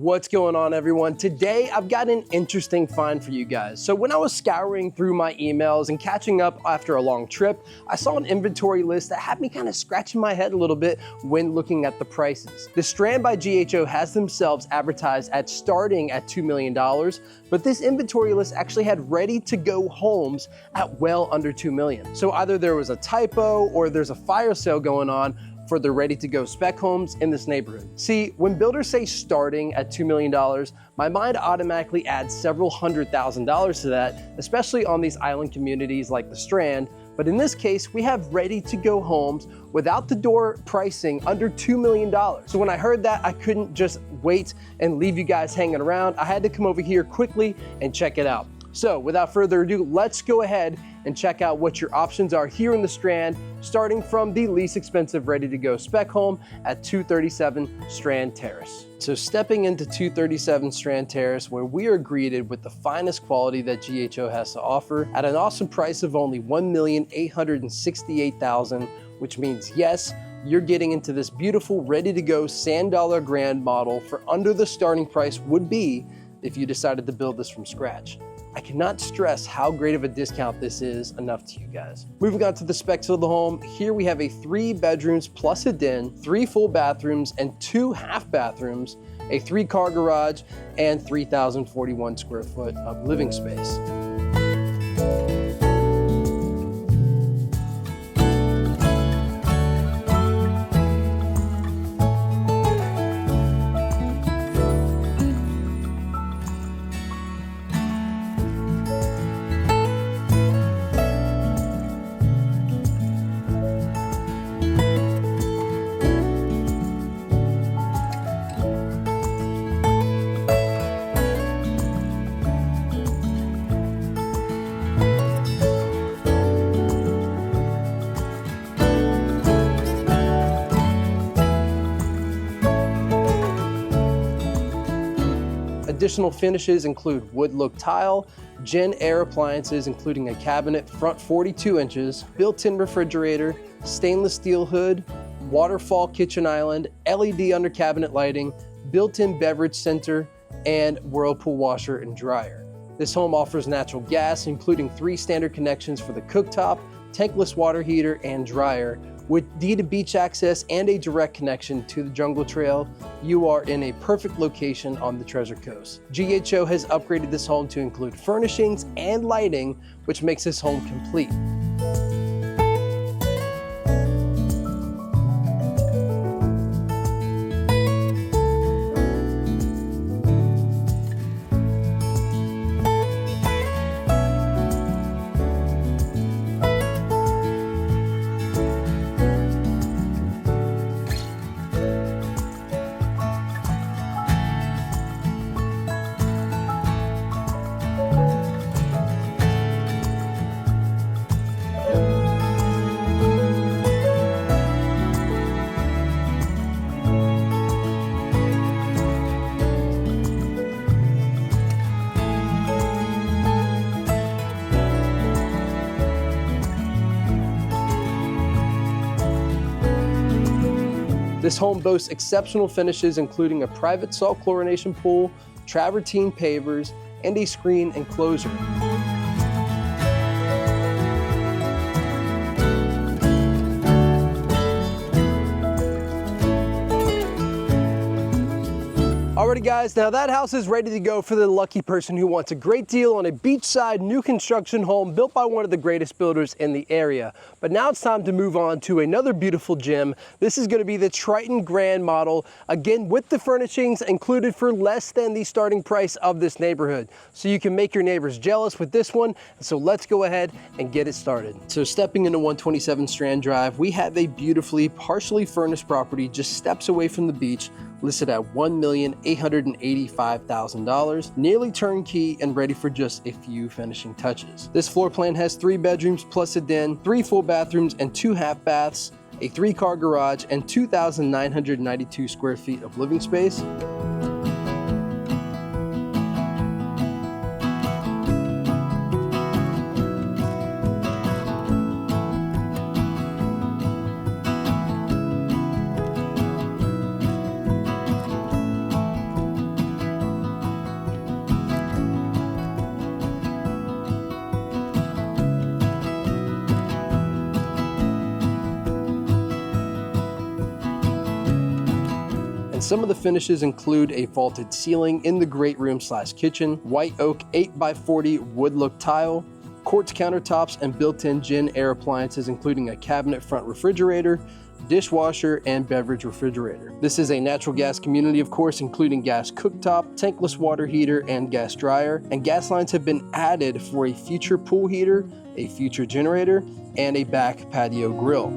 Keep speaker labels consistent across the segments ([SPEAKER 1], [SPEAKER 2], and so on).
[SPEAKER 1] What's going on, everyone? Today I've got an interesting find for you guys. So when I was scouring through my emails and catching up after a long trip, I saw an inventory list that had me kind of scratching my head a little bit when looking at the prices. The Strand by GHO has themselves advertised at starting at $2 million, but this inventory list actually had ready-to-go homes at well under $2 million. So either there was a typo or there's a fire sale going on for the ready-to-go spec homes in this neighborhood. See, when builders say starting at $2 million, my mind automatically adds several $100,000s to that, especially on these island communities like the Strand. But in this case, we have ready-to-go homes without the door pricing under $2 million. So when I heard that, I couldn't just wait and leave you guys hanging around. I had to come over here quickly and check it out. So without further ado, let's go ahead and check out what your options are here in the Strand, starting from the least expensive ready-to-go spec home at 237 Strand Terrace. So stepping into 237 Strand Terrace, where we are greeted with the finest quality that GHO has to offer at an awesome price of only $1,868,000, which means yes, you're getting into this beautiful ready-to-go Sand Dollar Grande model for under the starting price would be if you decided to build this from scratch. I cannot stress how great of a discount this is enough to you guys. Moving on to the specs of the home, here we have a 3 bedrooms plus a den, 3 full bathrooms and 2 half bathrooms, a 3-car garage, and 3,041 square foot of living space. Additional finishes include wood look tile, Jenn-Air appliances including a cabinet front 42 inches, built-in refrigerator, stainless steel hood, waterfall kitchen island, LED under cabinet lighting, built-in beverage center, and Whirlpool washer and dryer. This home offers natural gas including 3 standard connections for the cooktop, tankless water heater, and dryer. With deeded beach access and a direct connection to the Jungle Trail, you are in a perfect location on the Treasure Coast. GHO has upgraded this home to include furnishings and lighting, which makes this home complete. This home boasts exceptional finishes including a private salt chlorination pool, travertine pavers, and a screen enclosure. Alrighty guys, now that house is ready to go for the lucky person who wants a great deal on a beachside new construction home built by one of the greatest builders in the area. But now it's time to move on to another beautiful gem. This is going to be the Triton Grande model, again with the furnishings included for less than the starting price of this neighborhood. So you can make your neighbors jealous with this one. So let's go ahead and get it started. So stepping into 127 Strand Drive, we have a beautifully partially furnished property just steps away from the beach, listed at $1,885,000, nearly turnkey and ready for just a few finishing touches. This floor plan has 3 bedrooms plus a den, 3 full bathrooms and 2 half baths, a 3-car garage, and 2,992 square feet of living space. Some of the finishes include a vaulted ceiling in the great room / kitchen, white oak 8x40 wood look tile, quartz countertops, and built-in Jenn-Air appliances including a cabinet front refrigerator, dishwasher, and beverage refrigerator. This is a natural gas community, of course, including gas cooktop, tankless water heater, and gas dryer. And gas lines have been added for a future pool heater, a future generator, and a back patio grill.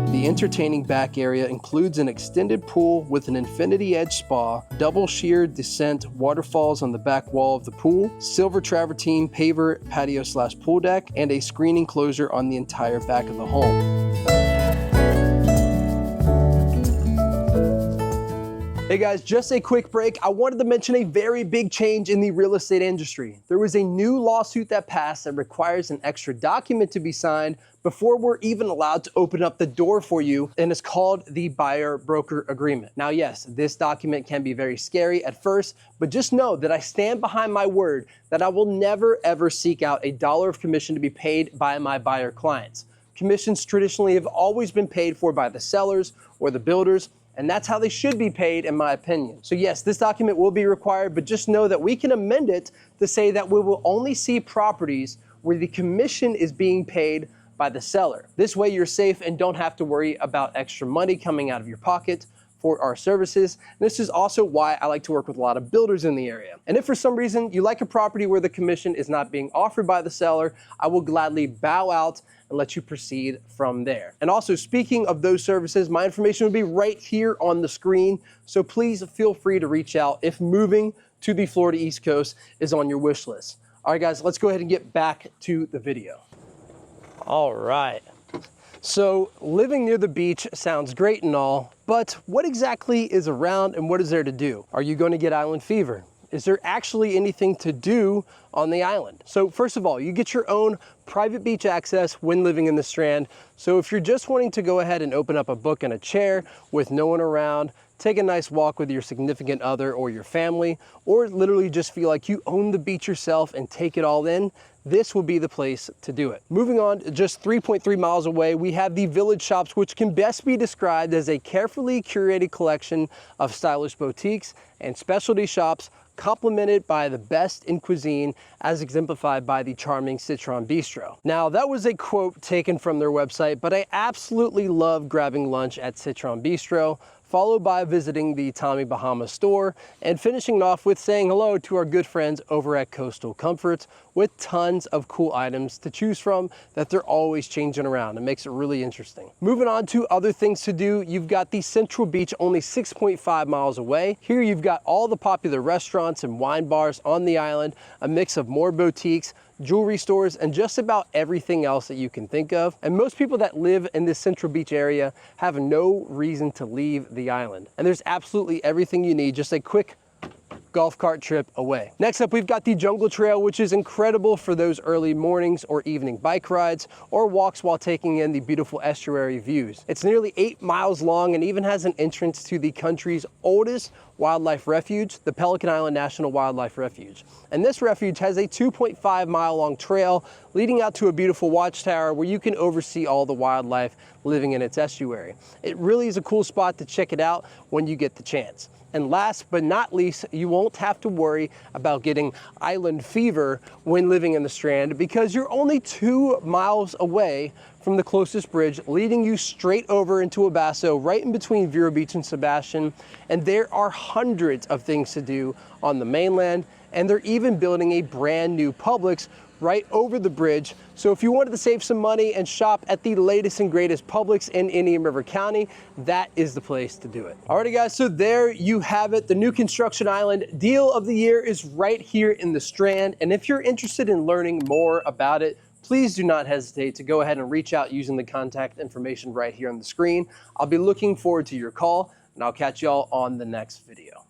[SPEAKER 1] The entertaining back area includes an extended pool with an infinity edge spa, double sheer descent waterfalls on the back wall of the pool, silver travertine paver patio / pool deck, and a screen enclosure on the entire back of the home. Hey guys, just a quick break. I wanted to mention a very big change in the real estate industry. There was a new lawsuit that passed that requires an extra document to be signed before we're even allowed to open up the door for you, and it's called the buyer-broker agreement. Now yes, this document can be very scary at first, but just know that I stand behind my word that I will never ever seek out $1 of commission to be paid by my buyer clients. Commissions traditionally have always been paid for by the sellers or the builders, and that's how they should be paid in my opinion. So yes, this document will be required, but just know that we can amend it to say that we will only see properties where the commission is being paid by the seller. This way you're safe and don't have to worry about extra money coming out of your pocket for our services. And this is also why I like to work with a lot of builders in the area. And if for some reason you like a property where the commission is not being offered by the seller, I will gladly bow out and let you proceed from there. And also, speaking of those services, my information will be right here on the screen. So please feel free to reach out if moving to the Florida East Coast is on your wish list. All right, guys, let's go ahead and get back to the video. All right. So living near the beach sounds great and all, but what exactly is around and what is there to do? Are you going to get island fever? Is there actually anything to do on the island. So first of all, you get your own private beach access when living in the Strand. So if you're just wanting to go ahead and open up a book and a chair with no one around, take a nice walk with your significant other or your family, or literally just feel like you own the beach yourself and take it all in, this will be the place to do it. Moving on, just 3.3 miles away, we have the Village Shops, which can best be described as a carefully curated collection of stylish boutiques and specialty shops complemented by the best in cuisine, as exemplified by the charming Citron Bistro. Now, that was a quote taken from their website, but I absolutely love grabbing lunch at Citron Bistro, followed by visiting the Tommy Bahama store, and finishing off with saying hello to our good friends over at Coastal Comforts, with tons of cool items to choose from that they're always changing around. It makes it really interesting. Moving on to other things to do, you've got the Central Beach only 6.5 miles away. Here you've got all the popular restaurants and wine bars on the island, a mix of more boutiques, jewelry stores, and just about everything else that you can think of. And most people that live in this Central Beach area have no reason to leave the island. And there's absolutely everything you need, just a quick golf cart trip away. Next up, we've got the Jungle Trail, which is incredible for those early mornings or evening bike rides or walks while taking in the beautiful estuary views. It's nearly 8 miles long and even has an entrance to the country's oldest wildlife refuge, the Pelican Island National Wildlife Refuge. And this refuge has a 2.5 mile long trail leading out to a beautiful watchtower where you can oversee all the wildlife living in its estuary. It really is a cool spot to check it out when you get the chance. And last but not least, you won't have to worry about getting island fever when living in the Strand, because you're only 2 miles away from the closest bridge, leading you straight over into Abasso, right in between Vero Beach and Sebastian. And there are hundreds of things to do on the mainland, and they're even building a brand new Publix right over the bridge. So if you wanted to save some money and shop at the latest and greatest Publix in Indian River County, that is the place to do it. Alrighty guys, so there you have it. The new construction island deal of the year is right here in the Strand. And if you're interested in learning more about it, please do not hesitate to go ahead and reach out using the contact information right here on the screen. I'll be looking forward to your call, and I'll catch y'all on the next video.